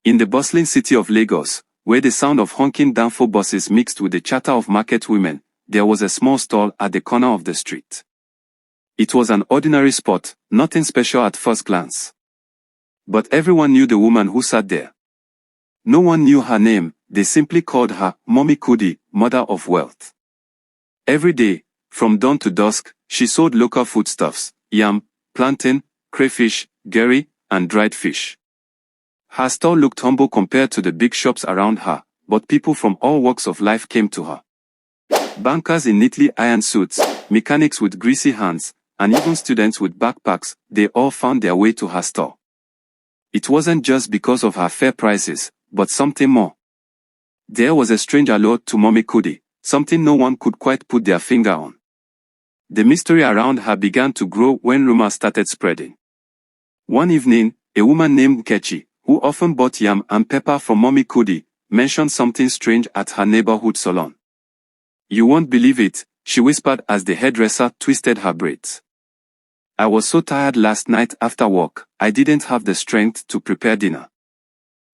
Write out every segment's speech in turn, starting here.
In the bustling city of Lagos, where the sound of honking danfo buses mixed with the chatter of market women, there was a small stall at the corner of the street. It was an ordinary spot, nothing special at first glance. But everyone knew the woman who sat there. No one knew her name, they simply called her Mummy Kudi, mother of wealth. Every day, from dawn to dusk, she sold local foodstuffs, yam, plantain, crayfish, garri, and dried fish. Her stall looked humble compared to the big shops around her, but people from all walks of life came to her. Bankers in neatly ironed suits, mechanics with greasy hands, and even students with backpacks, they all found their way to her stall. It wasn't just because of her fair prices, but something more. There was a strange allure to Mummy Kudi, something no one could quite put their finger on. The mystery around her began to grow when rumors started spreading. One evening, a woman named Nkechi, who often bought yam and pepper from Mummy Kudi, mentioned something strange at her neighborhood salon. "You won't believe it," she whispered as the hairdresser twisted her braids. "I was so tired last night after work, I didn't have the strength to prepare dinner.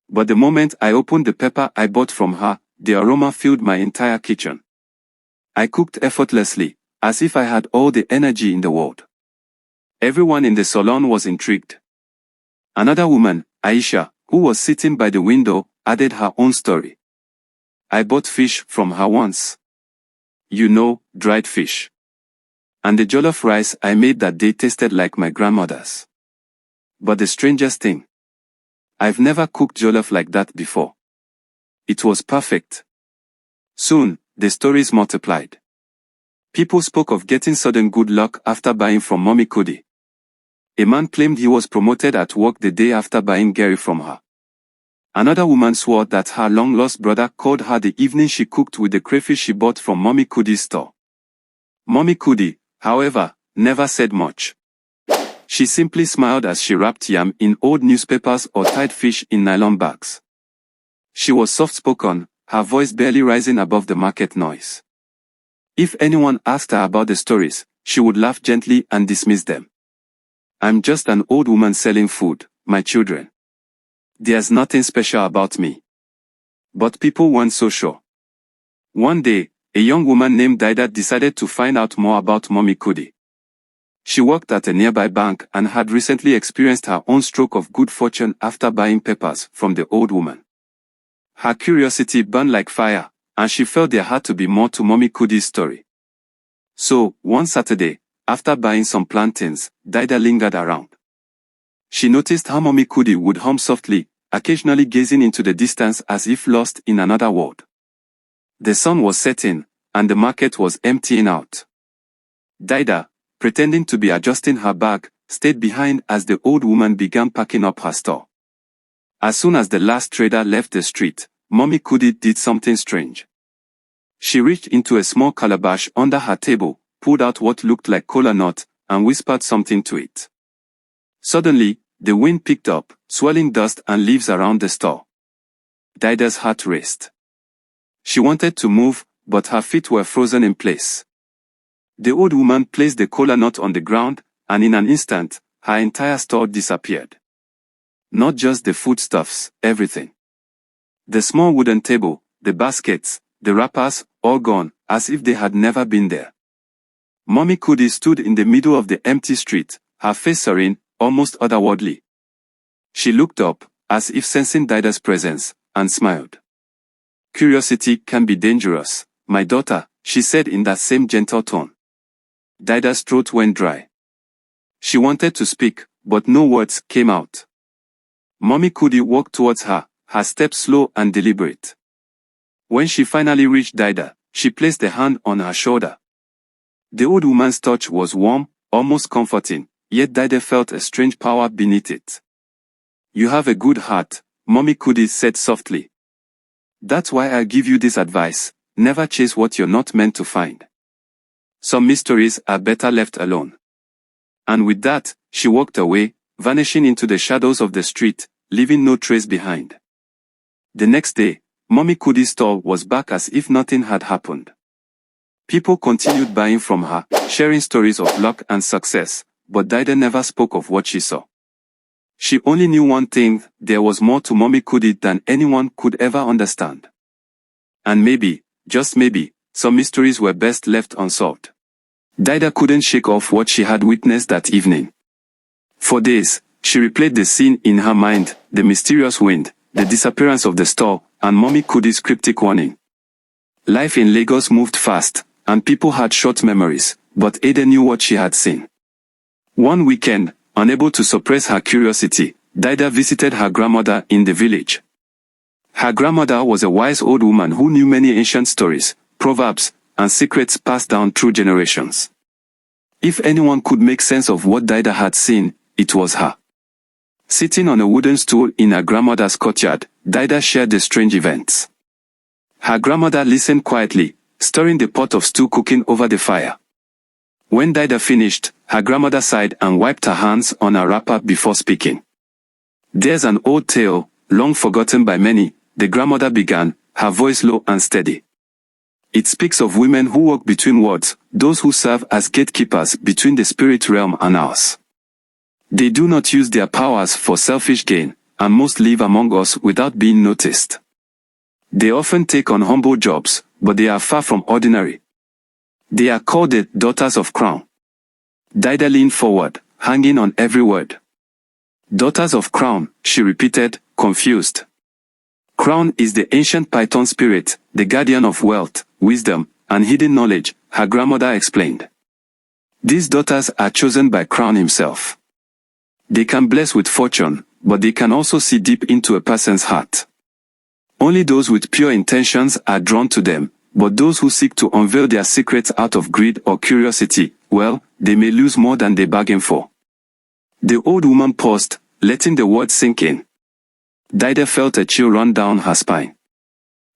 But the moment I opened the pepper I bought from her, the aroma filled my entire kitchen. I cooked effortlessly, as if I had all the energy in the world." Everyone in the salon was intrigued. Another woman, Aisha, who was sitting by the window, added her own story. "I bought fish from her once. You know, dried fish. And the jollof rice I made that day tasted like my grandmother's. But the strangest thing, I've never cooked jollof like that before. It was perfect." Soon, the stories multiplied. People spoke of getting sudden good luck after buying from Mummy Kudi. A man claimed he was promoted at work the day after buying garri from her. Another woman swore that her long-lost brother called her the evening she cooked with the crayfish she bought from Mummy Kudi's store. Mummy Kudi, however, never said much. She simply smiled as she wrapped yam in old newspapers or tied fish in nylon bags. She was soft-spoken, her voice barely rising above the market noise. If anyone asked her about the stories, she would laugh gently and dismiss them. "I'm just an old woman selling food, my children. There's nothing special about me." But people weren't so sure. One day, a young woman named Dyda decided to find out more about Mummy Kudi. She worked at a nearby bank and had recently experienced her own stroke of good fortune after buying peppers from the old woman. Her curiosity burned like fire, and she felt there had to be more to Mummy Kudi's story. So, one Saturday, after buying some plantains, Dyda lingered around. She noticed how Mummy Kudi would hum softly, occasionally gazing into the distance as if lost in another world. The sun was setting, and the market was emptying out. Dyda, pretending to be adjusting her bag, stayed behind as the old woman began packing up her store. As soon as the last trader left the street, Mummy Kudi did something strange. She reached into a small calabash under her table, pulled out what looked like kola nut, and whispered something to it. Suddenly, the wind picked up, swirling dust and leaves around the store. Dyda's heart raced. She wanted to move, but her feet were frozen in place. The old woman placed the kola nut on the ground, and in an instant, her entire store disappeared. Not just the foodstuffs, everything. The small wooden table, the baskets, the wrappers, all gone, as if they had never been there. Mummy Kudi stood in the middle of the empty street, her face serene, almost otherworldly. She looked up, as if sensing Dyda's presence, and smiled. "Curiosity can be dangerous, my daughter," she said in that same gentle tone. Dyda's throat went dry. She wanted to speak, but no words came out. Mummy Kudi walked towards her, her steps slow and deliberate. When she finally reached Dyda, she placed a hand on her shoulder. The old woman's touch was warm, almost comforting, yet Dyda felt a strange power beneath it. "You have a good heart," Mummy Kudi said softly. "That's why I give you this advice: never chase what you're not meant to find. Some mysteries are better left alone." And with that, she walked away, vanishing into the shadows of the street, leaving no trace behind. The next day, Mummy Kudi's stall was back as if nothing had happened. People continued buying from her, sharing stories of luck and success, but Dyda never spoke of what she saw. She only knew one thing: there was more to Mummy Kudi than anyone could ever understand. And maybe, just maybe, some mysteries were best left unsolved. Dyda couldn't shake off what she had witnessed that evening. For days, she replayed the scene in her mind: the mysterious wind, the disappearance of the store, and Mummy Kudi's cryptic warning. Life in Lagos moved fast, and people had short memories, but Ada knew what she had seen. One weekend, unable to suppress her curiosity, Dyda visited her grandmother in the village. Her grandmother was a wise old woman who knew many ancient stories, proverbs, and secrets passed down through generations. If anyone could make sense of what Dyda had seen, it was her. Sitting on a wooden stool in her grandmother's courtyard, Dyda shared the strange events. Her grandmother listened quietly, stirring the pot of stew cooking over the fire. When Dyda finished, her grandmother sighed and wiped her hands on her wrapper before speaking. "There's an old tale, long forgotten by many," the grandmother began, her voice low and steady. "It speaks of women who walk between worlds, those who serve as gatekeepers between the spirit realm and ours. They do not use their powers for selfish gain, and most live among us without being noticed. They often take on humble jobs, but they are far from ordinary. They are called the daughters of Crown." Dyda leaned forward, hanging on every word. "Daughters of Crown," she repeated, confused. "Crown is the ancient Python spirit, the guardian of wealth, wisdom, and hidden knowledge," her grandmother explained. "These daughters are chosen by Crown himself. They can bless with fortune, but they can also see deep into a person's heart. Only those with pure intentions are drawn to them, but those who seek to unveil their secrets out of greed or curiosity, well, they may lose more than they bargain for." The old woman paused, letting the words sink in. Dyda felt a chill run down her spine.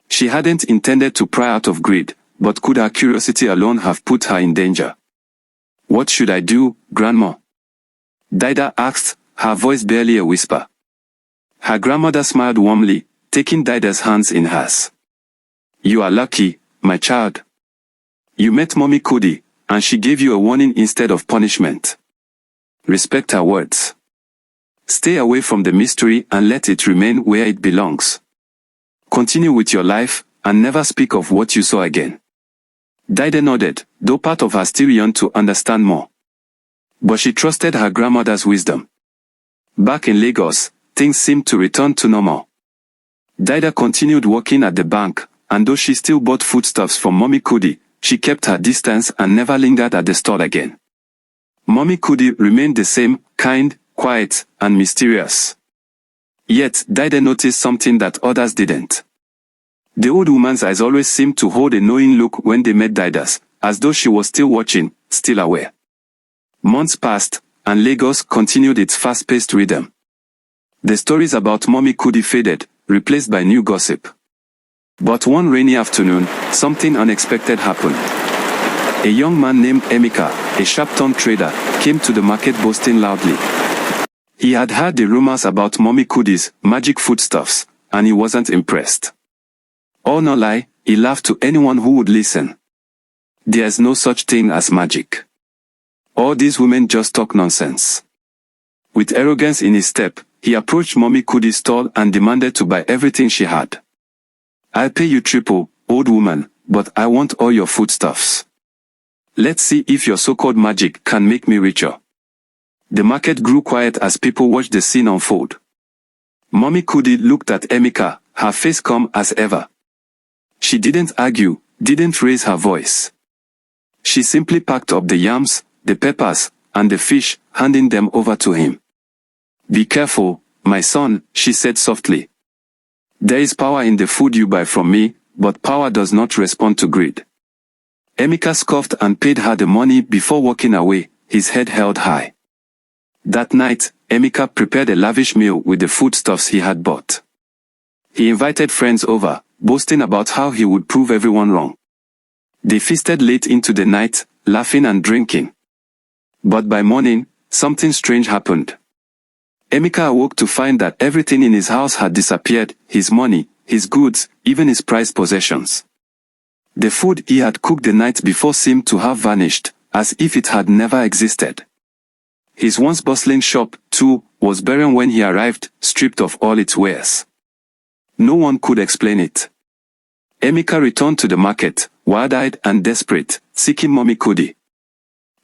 She hadn't intended to pry out of greed, but could her curiosity alone have put her in danger? "What should I do, Grandma?" Dyda asked, her voice barely a whisper. Her grandmother smiled warmly, taking Dyda's hands in hers. "You are lucky, my child. You met Mummy Kudi, and she gave you a warning instead of punishment. Respect her words. Stay away from the mystery and let it remain where it belongs. Continue with your life, and never speak of what you saw again." Dyda nodded, though part of her still yearned to understand more. But she trusted her grandmother's wisdom. Back in Lagos, things seemed to return to normal. Dyda continued working at the bank, and though she still bought foodstuffs from Mummy Kudi, she kept her distance and never lingered at the store again. Mummy Kudi remained the same, kind, quiet, and mysterious. Yet, Dyda noticed something that others didn't. The old woman's eyes always seemed to hold a knowing look when they met Dyda's, as though she was still watching, still aware. Months passed, and Lagos continued its fast-paced rhythm. The stories about Mummy Kudi faded, replaced by new gossip. But one rainy afternoon, something unexpected happened. A young man named Emeka, a sharp-tongued trader, came to the market boasting loudly. He had heard the rumors about Mummy Kudi's magic foodstuffs, and he wasn't impressed. Oh no lie, he laughed to anyone who would listen. "There's no such thing as magic. All these women just talk nonsense." With arrogance in his step, he approached Mummy Kudi's stall and demanded to buy everything she had. "I'll pay you triple, old woman, but I want all your foodstuffs. Let's see if your so-called magic can make me richer." The market grew quiet as people watched the scene unfold. Mummy Kudi looked at Emeka, her face calm as ever. She didn't argue, didn't raise her voice. She simply packed up the yams, the peppers, and the fish, handing them over to him. "Be careful, my son," she said softly. "There is power in the food you buy from me, but power does not respond to greed." Emeka scoffed and paid her the money before walking away, his head held high. That night, Emeka prepared a lavish meal with the foodstuffs he had bought. He invited friends over, boasting about how he would prove everyone wrong. They feasted late into the night, laughing and drinking. But by morning, something strange happened. Emeka awoke to find that everything in his house had disappeared: his money, his goods, even his prized possessions. The food he had cooked the night before seemed to have vanished, as if it had never existed. His once bustling shop, too, was barren when he arrived, stripped of all its wares. No one could explain it. Emeka returned to the market, wild-eyed and desperate, seeking Mummy Kudi.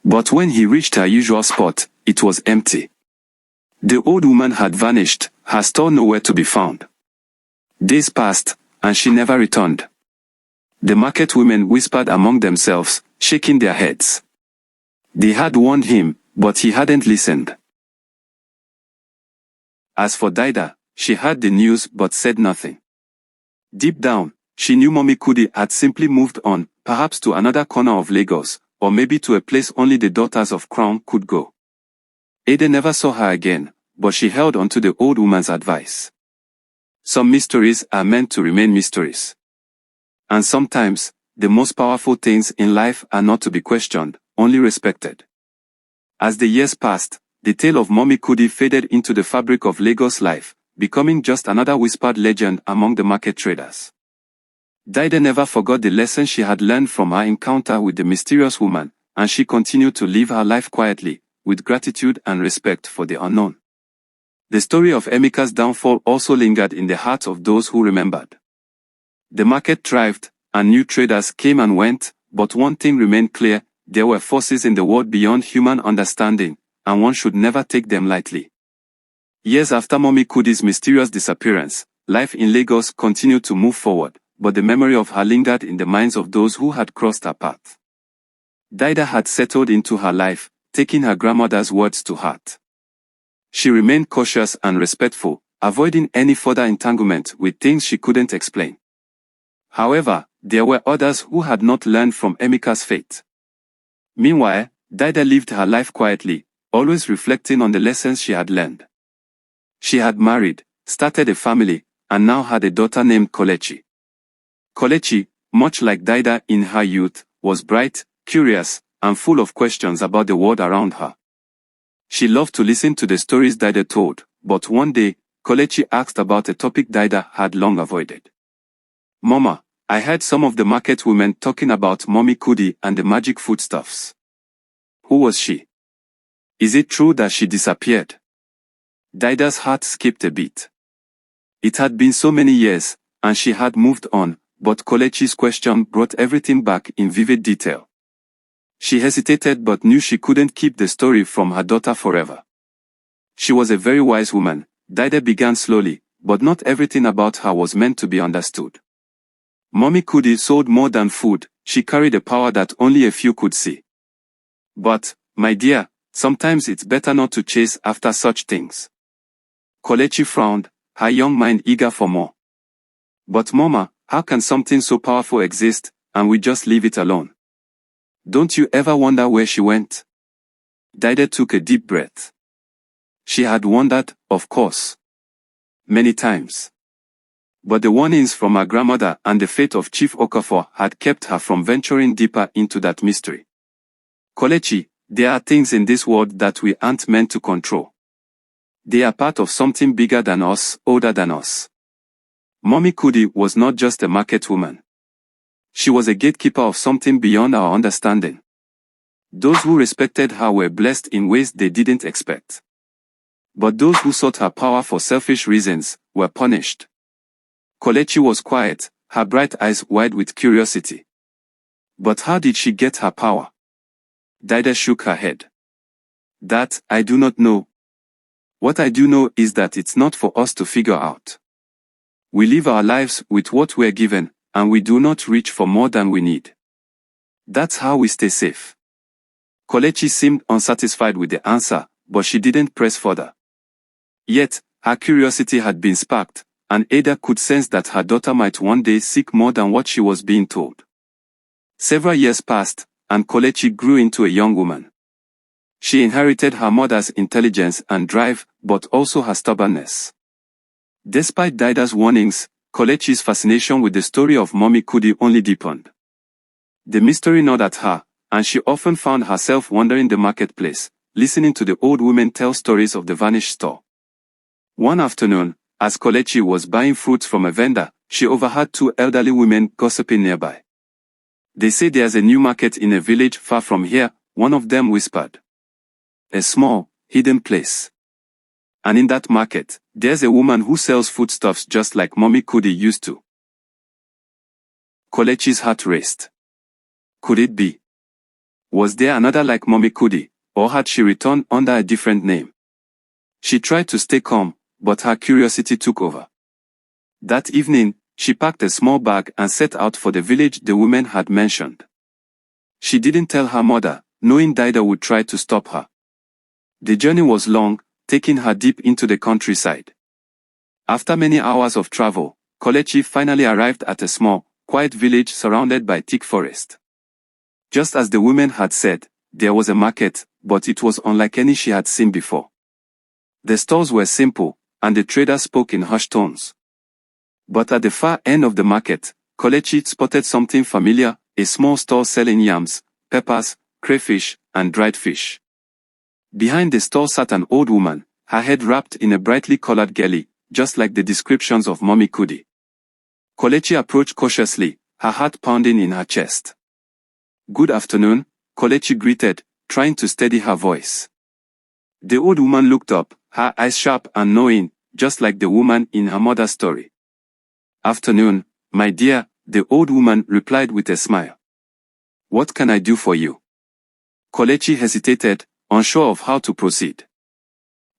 But when he reached her usual spot, it was empty. The old woman had vanished, her store nowhere to be found. Days passed, and she never returned. The market women whispered among themselves, shaking their heads. They had warned him, but he hadn't listened. As for Dyda, she heard the news but said nothing. Deep down, she knew Mummy Kudi had simply moved on, perhaps to another corner of Lagos, or maybe to a place only the daughters of Crown could go. Ada never saw her again, but she held on to the old woman's advice. Some mysteries are meant to remain mysteries. And sometimes, the most powerful things in life are not to be questioned, only respected. As the years passed, the tale of Mummy Kudi faded into the fabric of Lagos life, becoming just another whispered legend among the market traders. Dyda never forgot the lesson she had learned from her encounter with the mysterious woman, and she continued to live her life quietly, with gratitude and respect for the unknown. The story of Emeka's downfall also lingered in the hearts of those who remembered. The market thrived, and new traders came and went, but one thing remained clear: there were forces in the world beyond human understanding, and one should never take them lightly. Years after Mummy Kudi's mysterious disappearance, life in Lagos continued to move forward, but the memory of her lingered in the minds of those who had crossed her path. Dyda had settled into her life, taking her grandmother's words to heart. She remained cautious and respectful, avoiding any further entanglement with things she couldn't explain. However, there were others who had not learned from Emeka's fate. Meanwhile, Dyda lived her life quietly, always reflecting on the lessons she had learned. She had married, started a family, and now had a daughter named Kelechi. Kelechi, much like Dyda in her youth, was bright, curious, and full of questions about the world around her. She loved to listen to the stories Dyda told, but one day, Kelechi asked about a topic Dyda had long avoided. "Mama, I heard some of the market women talking about Mummy Kudi and the magic foodstuffs. Who was she? Is it true that she disappeared?" Dyda's heart skipped a beat. It had been so many years, and she had moved on, but Kelechi's question brought everything back in vivid detail. She hesitated but knew she couldn't keep the story from her daughter forever. She was a very wise woman, Dyda began slowly, but not everything about her was meant to be understood. Mummy Kudi sold more than food, she carried a power that only a few could see. But, my dear, sometimes it's better not to chase after such things. Kelechi frowned, her young mind eager for more. "But Mama, how can something so powerful exist, and we just leave it alone? Don't you ever wonder where she went?" Dyda took a deep breath. She had wondered, of course. Many times. But the warnings from her grandmother and the fate of Chief Okafor had kept her from venturing deeper into that mystery. "Kelechi, there are things in this world that we aren't meant to control. They are part of something bigger than us, older than us." Mummy Kudi was not just a market woman. She was a gatekeeper of something beyond our understanding. Those who respected her were blessed in ways they didn't expect. But those who sought her power for selfish reasons were punished. Kelechi was quiet, her bright eyes wide with curiosity. But how did she get her power? Dyda shook her head. "That, I do not know. What I do know is that it's not for us to figure out. We live our lives with what we're given, and we do not reach for more than we need. That's how we stay safe." Kelechi seemed unsatisfied with the answer, but she didn't press further. Yet, her curiosity had been sparked, and Ada could sense that her daughter might one day seek more than what she was being told. Several years passed, and Kelechi grew into a young woman. She inherited her mother's intelligence and drive, but also her stubbornness. Despite Dyda's warnings, Kelechi's fascination with the story of Mummy Kudi only deepened. The mystery gnawed at her, and she often found herself wandering the marketplace, listening to the old women tell stories of the vanished store. One afternoon, as Kelechi was buying fruits from a vendor, she overheard two elderly women gossiping nearby. "They say there's a new market in a village far from here," one of them whispered. "A small, hidden place. And in that market, there's a woman who sells foodstuffs just like Mummy Kudi used to. Kelechi's heart raced. Could it be? Was there another like Mummy Kudi, or had she returned under a different name? She tried to stay calm, but her curiosity took over. That evening, she packed a small bag and set out for the village the woman had mentioned. She didn't tell her mother, knowing Dyda would try to stop her. The journey was long, taking her deep into the countryside. After many hours of travel, Kelechi finally arrived at a small, quiet village surrounded by thick forest. Just as the woman had said, there was a market, but it was unlike any she had seen before. The stalls were simple, and the trader spoke in hushed tones. But at the far end of the market, Kelechi spotted something familiar, a small stall selling yams, peppers, crayfish, and dried fish. Behind the stall sat an old woman, her head wrapped in a brightly colored garri, just like the descriptions of Mummy Kudi. Kelechi approached cautiously, her heart pounding in her chest. "Good afternoon," Kelechi greeted, trying to steady her voice. The old woman looked up, her eyes sharp and knowing, just like the woman in her mother's story. "Afternoon, my dear," the old woman replied with a smile. "What can I do for you?" Kelechi hesitated, unsure of how to proceed.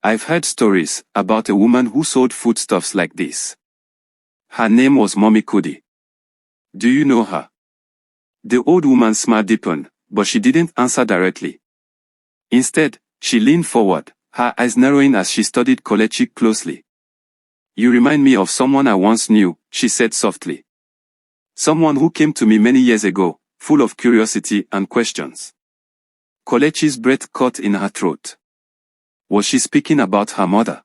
"I've heard stories about a woman who sold foodstuffs like this. Her name was Mummy Kudi. Do you know her?" The old woman's smile deepened, but she didn't answer directly. Instead, she leaned forward, her eyes narrowing as she studied Kelechi closely. "You remind me of someone I once knew," she said softly. "Someone who came to me many years ago, full of curiosity and questions." Kelechi's breath caught in her throat. Was she speaking about her mother?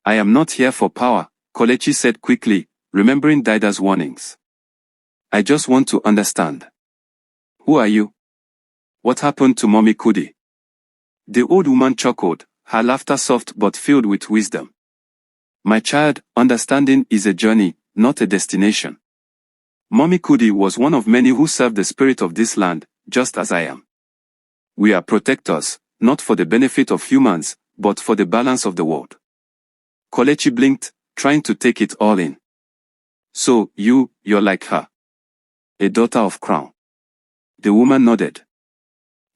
"I am not here for power," Kelechi said quickly, remembering Dyda's warnings. "I just want to understand. Who are you? What happened to Mummy Kudi?" The old woman chuckled, her laughter soft but filled with wisdom. "My child, understanding is a journey, not a destination. Mummy Kudi was one of many who served the spirit of this land, just as I am. We are protectors, not for the benefit of humans, but for the balance of the world." Kelechi blinked, trying to take it all in. "So, you're like her. A daughter of Crown." The woman nodded.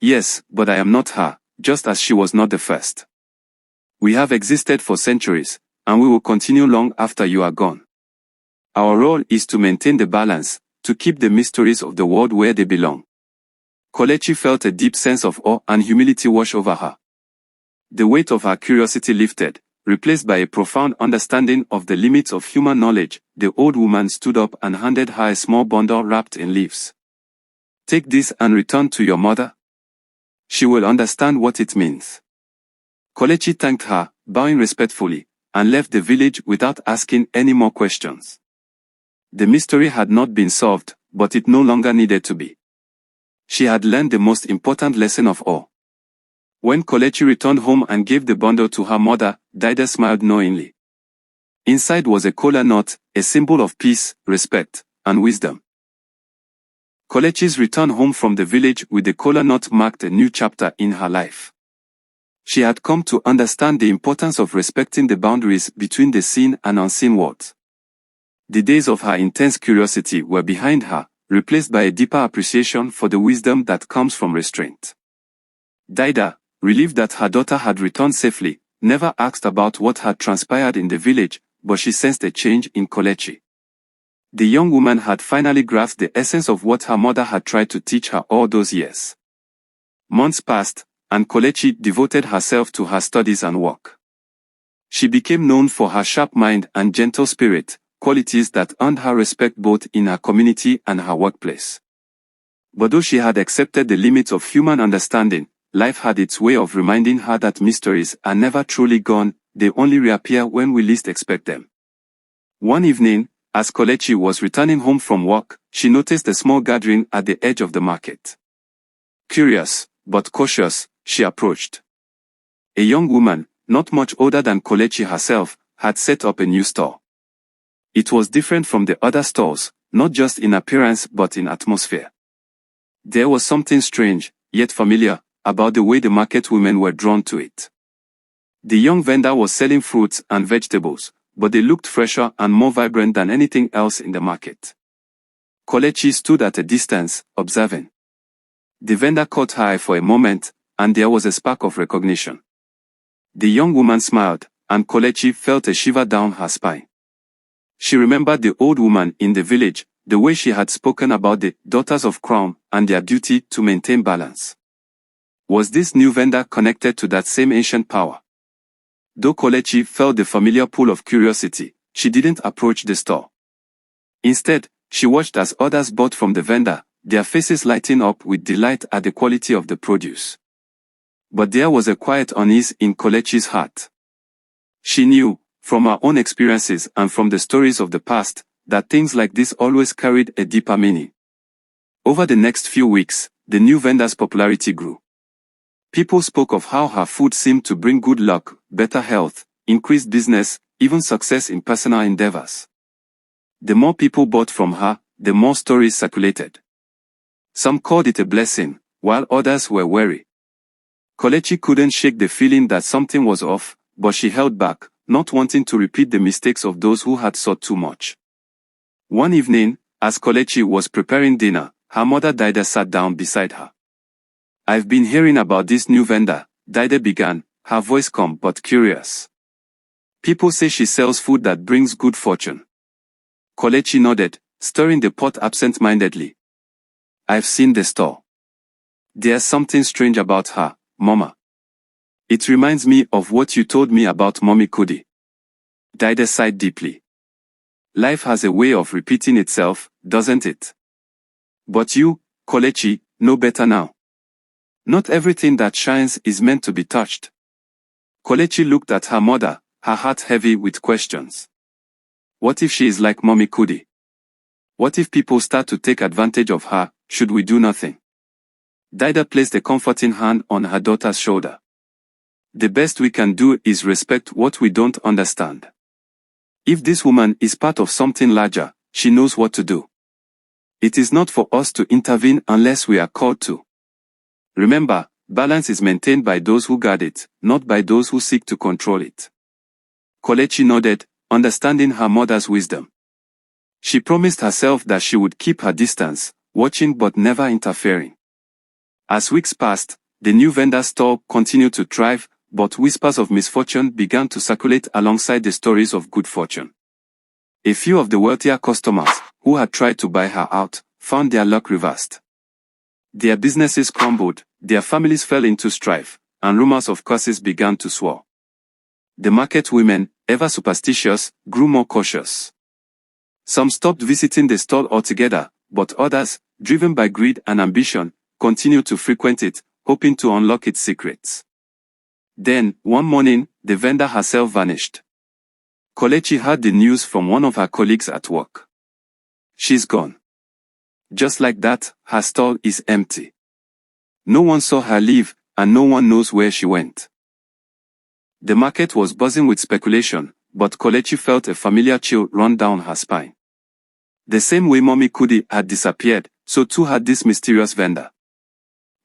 "Yes, but I am not her, just as she was not the first. We have existed for centuries, and we will continue long after you are gone. Our role is to maintain the balance, to keep the mysteries of the world where they belong." Kelechi felt a deep sense of awe and humility wash over her. The weight of her curiosity lifted, replaced by a profound understanding of the limits of human knowledge. The old woman stood up and handed her a small bundle wrapped in leaves. "Take this and return to your mother. She will understand what it means." Kelechi thanked her, bowing respectfully, and left the village without asking any more questions. The mystery had not been solved, but it no longer needed to be. She had learned the most important lesson of all. When Kelechi returned home and gave the bundle to her mother, Dyda smiled knowingly. Inside was a kola nut, a symbol of peace, respect, and wisdom. Kelechi's return home from the village with the kola nut marked a new chapter in her life. She had come to understand the importance of respecting the boundaries between the seen and unseen worlds. The days of her intense curiosity were behind her, replaced by a deeper appreciation for the wisdom that comes from restraint. Dyda, relieved that her daughter had returned safely, never asked about what had transpired in the village, but she sensed a change in Kelechi. The young woman had finally grasped the essence of what her mother had tried to teach her all those years. Months passed, and Kelechi devoted herself to her studies and work. She became known for her sharp mind and gentle spirit, qualities that earned her respect both in her community and her workplace. But though she had accepted the limits of human understanding, life had its way of reminding her that mysteries are never truly gone, they only reappear when we least expect them. One evening, as Kelechi was returning home from work, she noticed a small gathering at the edge of the market. Curious, but cautious, she approached. A young woman, not much older than Kelechi herself, had set up a new stall. It was different from the other stalls, not just in appearance but in atmosphere. There was something strange, yet familiar, about the way the market women were drawn to it. The young vendor was selling fruits and vegetables, but they looked fresher and more vibrant than anything else in the market. Kelechi stood at a distance, observing. The vendor caught her eye for a moment, and there was a spark of recognition. The young woman smiled, and Kelechi felt a shiver down her spine. She remembered the old woman in the village, the way she had spoken about the daughters of crown and their duty to maintain balance. Was this new vendor connected to that same ancient power? Though Kelechi felt the familiar pull of curiosity, she didn't approach the store. Instead, she watched as others bought from the vendor, their faces lighting up with delight at the quality of the produce. But there was a quiet unease in Kelechi's heart. She knew, from her own experiences and from the stories of the past, that things like this always carried a deeper meaning. Over the next few weeks, the new vendor's popularity grew. People spoke of how her food seemed to bring good luck, better health, increased business, even success in personal endeavors. The more people bought from her, the more stories circulated. Some called it a blessing, while others were wary. Kelechi couldn't shake the feeling that something was off, but she held back, not wanting to repeat the mistakes of those who had sought too much. One evening, as Kelechi was preparing dinner, her mother Dyda sat down beside her. "I've been hearing about this new vendor," Dyda began, her voice calm but curious. "People say she sells food that brings good fortune." Kelechi nodded, stirring the pot absent-mindedly. "I've seen the store. There's something strange about her, Mama. It reminds me of what you told me about Mummy Kudi." Dyda sighed deeply. "Life has a way of repeating itself, doesn't it? But you, Kelechi, know better now. Not everything that shines is meant to be touched." Kelechi looked at her mother, her heart heavy with questions. What if she is like Mummy Kudi? What if people start to take advantage of her? Should we do nothing? Dyda placed a comforting hand on her daughter's shoulder. "The best we can do is respect what we don't understand. If this woman is part of something larger, she knows what to do. It is not for us to intervene unless we are called to. Remember, balance is maintained by those who guard it, not by those who seek to control it." Kelechi nodded, understanding her mother's wisdom. She promised herself that she would keep her distance, watching but never interfering. As weeks passed, the new vendor store continued to thrive, but whispers of misfortune began to circulate alongside the stories of good fortune. A few of the wealthier customers, who had tried to buy her out, found their luck reversed. Their businesses crumbled, their families fell into strife, and rumors of curses began to swirl. The market women, ever superstitious, grew more cautious. Some stopped visiting the store altogether, but others, driven by greed and ambition, continued to frequent it, hoping to unlock its secrets. Then, one morning, the vendor herself vanished. Kelechi heard the news from one of her colleagues at work. "She's gone. Just like that, her stall is empty. No one saw her leave, and no one knows where she went." The market was buzzing with speculation, but Kelechi felt a familiar chill run down her spine. The same way Mummy Kudi had disappeared, so too had this mysterious vendor.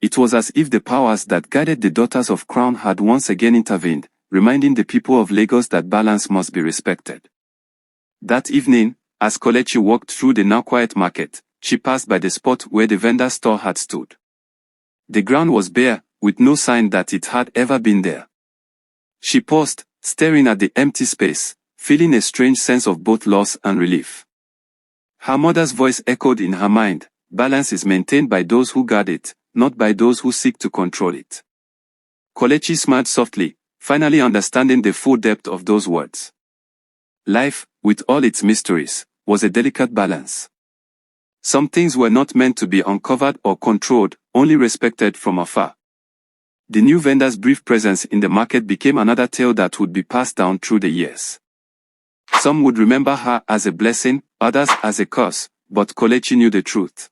It was as if the powers that guided the daughters of crown had once again intervened, reminding the people of Lagos that balance must be respected. That evening, as Kelechi walked through the now quiet market, she passed by the spot where the vendor's store had stood. The ground was bare, with no sign that it had ever been there. She paused, staring at the empty space, feeling a strange sense of both loss and relief. Her mother's voice echoed in her mind, "Balance is maintained by those who guard it, not by those who seek to control it." Kelechi smiled softly, finally understanding the full depth of those words. Life, with all its mysteries, was a delicate balance. Some things were not meant to be uncovered or controlled, only respected from afar. The new vendor's brief presence in the market became another tale that would be passed down through the years. Some would remember her as a blessing, others as a curse, but Kelechi knew the truth.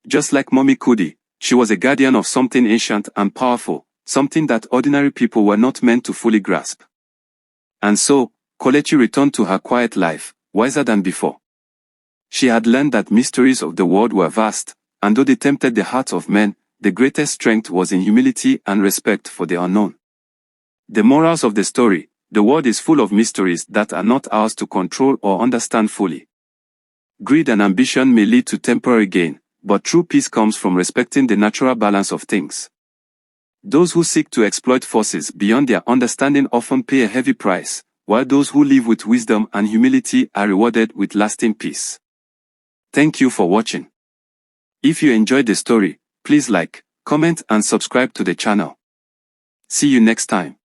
Just like Mummy Kudi, she was a guardian of something ancient and powerful, something that ordinary people were not meant to fully grasp. And so, Kelechi returned to her quiet life, wiser than before. She had learned that mysteries of the world were vast, and though they tempted the hearts of men, the greatest strength was in humility and respect for the unknown. The morals of the story: the world is full of mysteries that are not ours to control or understand fully. Greed and ambition may lead to temporary gain, but true peace comes from respecting the natural balance of things. Those who seek to exploit forces beyond their understanding often pay a heavy price, while those who live with wisdom and humility are rewarded with lasting peace. Thank you for watching. If you enjoyed the story, please like, comment and subscribe to the channel. See you next time.